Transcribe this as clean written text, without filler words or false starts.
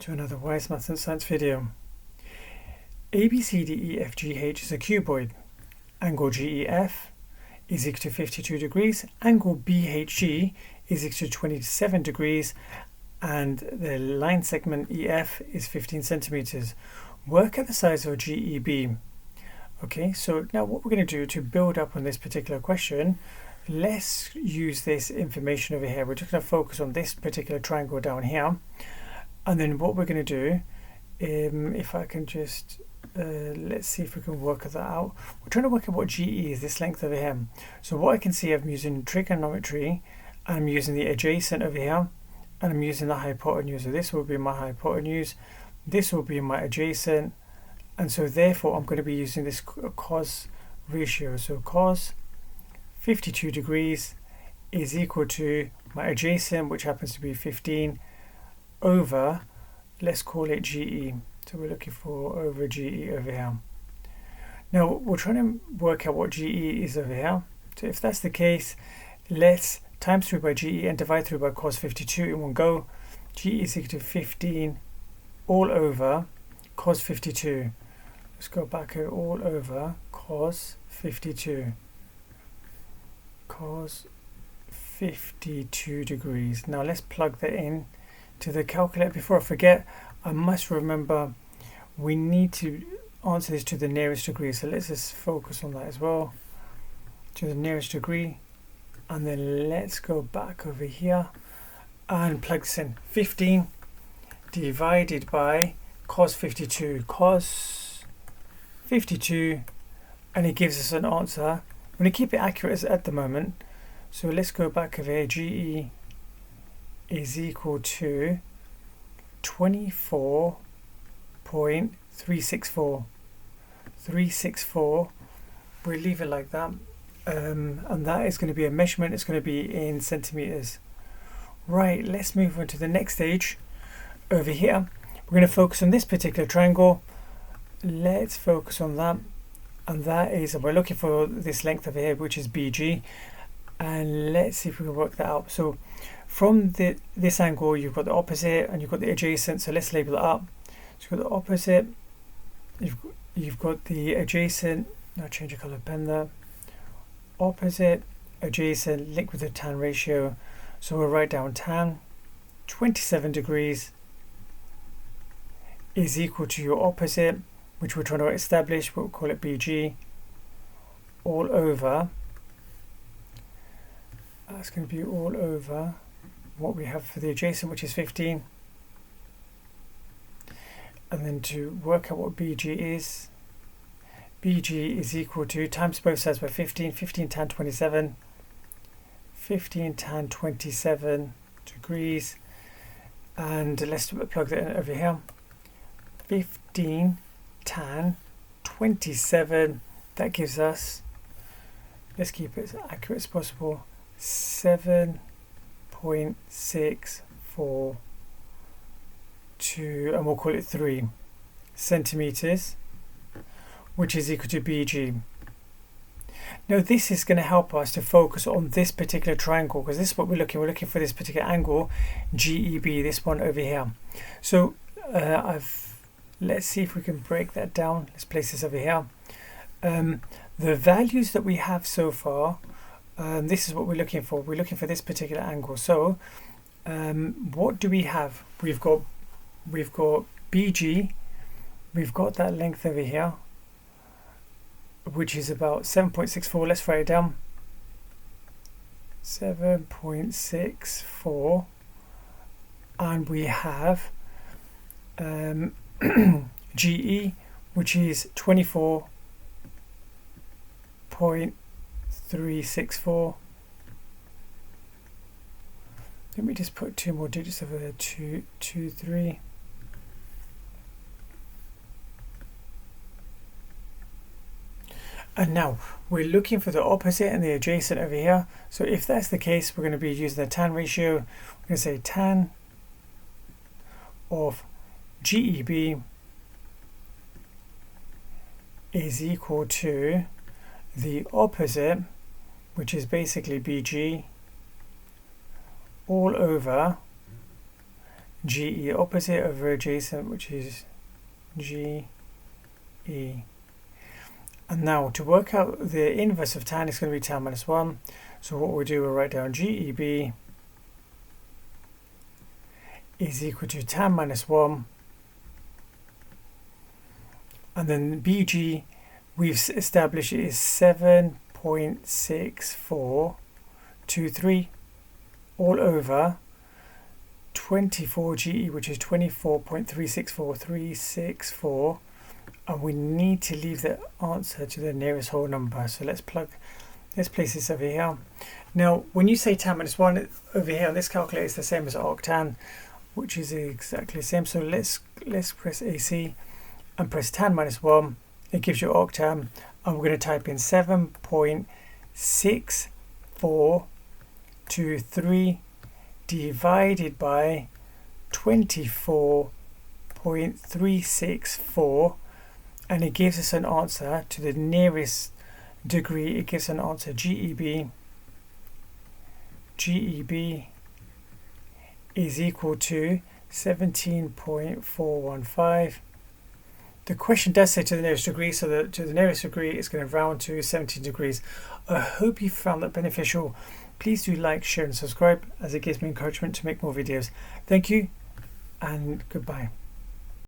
To another Wise Maths and Science video. ABCDEFGH is a cuboid. Angle GEF is equal to 52 degrees. Angle BHG is equal to 27 degrees. And the line segment EF is 15 centimeters. Work at the size of GEB. Okay, so now what we're going to do to build up on this particular question, let's use this information over here. We're just going to focus on this particular triangle down here. And then what we're going to do, if I can just, let's see if we can work that out. We're trying to work out what GE is, this length over here. So what I can see, I'm using trigonometry, and I'm using the adjacent over here, and I'm using the hypotenuse. So this will be my hypotenuse, this will be my adjacent, and so therefore I'm going to be using this cos ratio. So cos 52 degrees is equal to my adjacent, which happens to be 15, over, let's call it GE. So we're looking for over GE over here. Now we're trying to work out what GE is over here. So if that's the case, let's times through by GE and divide through by cos 52 in one go. GE is equal to 15 all over cos 52. Let's go back here, all over cos 52. Cos 52 degrees. Now let's plug that in to the calculator. Before I forget, I must remember we need to answer this to the nearest degree. So let's just focus on that as well, to the nearest degree. And then let's go back over here and plug this in. 15 divided by cos 52. Cos 52, and it gives us an answer. I'm going to keep it accurate at the moment. So let's go back over here. GE is equal to 24.364. 364. We'll leave it like that. And that is going to be a measurement. It's going to be in centimeters. Right, let's move on to the next stage. Over here, we're going to focus on this particular triangle. Let's focus on that. And that is, we're looking for this length over here, which is BG. And let's see if we can work that out. So from this angle, you've got the opposite and you've got the adjacent. So let's label it up. So you've got the opposite, you've got the adjacent. Now change the color pen there. Opposite, adjacent, linked with the tan ratio. So we'll write down tan 27 degrees is equal to your opposite, which we're trying to establish. We'll call it BG, all over. That's going to be all over what we have for the adjacent, which is 15. And then to work out what BG is, BG is equal to, times both sides by 15, 15 tan 27, 15 tan 27 degrees. And let's plug that in over here. 15 tan 27, that gives us, let's keep it as accurate as possible, 7.642, and we'll call it 3 centimeters, which is equal to BG. Now this is going to help us to focus on this particular triangle, because this is what we're looking for, this particular angle GEB, this one over here. So let's see if we can break that down. Let's place this over here. The values that we have so far, this is what we're looking for. We're looking for this particular angle. So what do we have? We've got BG, we've got that length over here, which is about 7.64. Let's write it down. 7.64, and we have GE, which is 24.364. Let me just put 2 more digits over there. 2, 2, 3. And now we're looking for the opposite and the adjacent over here. So if that's the case, we're going to be using the tan ratio. We're going to say tan of GEB is equal to the opposite, which is basically BG, all over GE opposite over adjacent, which is GE. And now to work out the inverse of tan, it's going to be tan minus 1. So what we'll do, we'll write down GEB is equal to tan minus 1. And then BG, we've established it is 7.6423 all over 24 GE, which is 24.364364. And we need to leave the answer to the nearest whole number. So let's place this over here. Now, when you say tan minus 1 over here on this calculator, it's the same as arctan, which is exactly the same. So let's press AC and press tan minus 1. It gives you arctan, and we're going to type in 7.6423 divided by 24.364, and it gives us an answer to the nearest degree. It gives an answer GEB is equal to 17.415. The question does say to the nearest degree, so that to the nearest degree it's going to round to 17 degrees. I hope you found that beneficial. Please do like, share and subscribe, as it gives me encouragement to make more videos. Thank you and goodbye.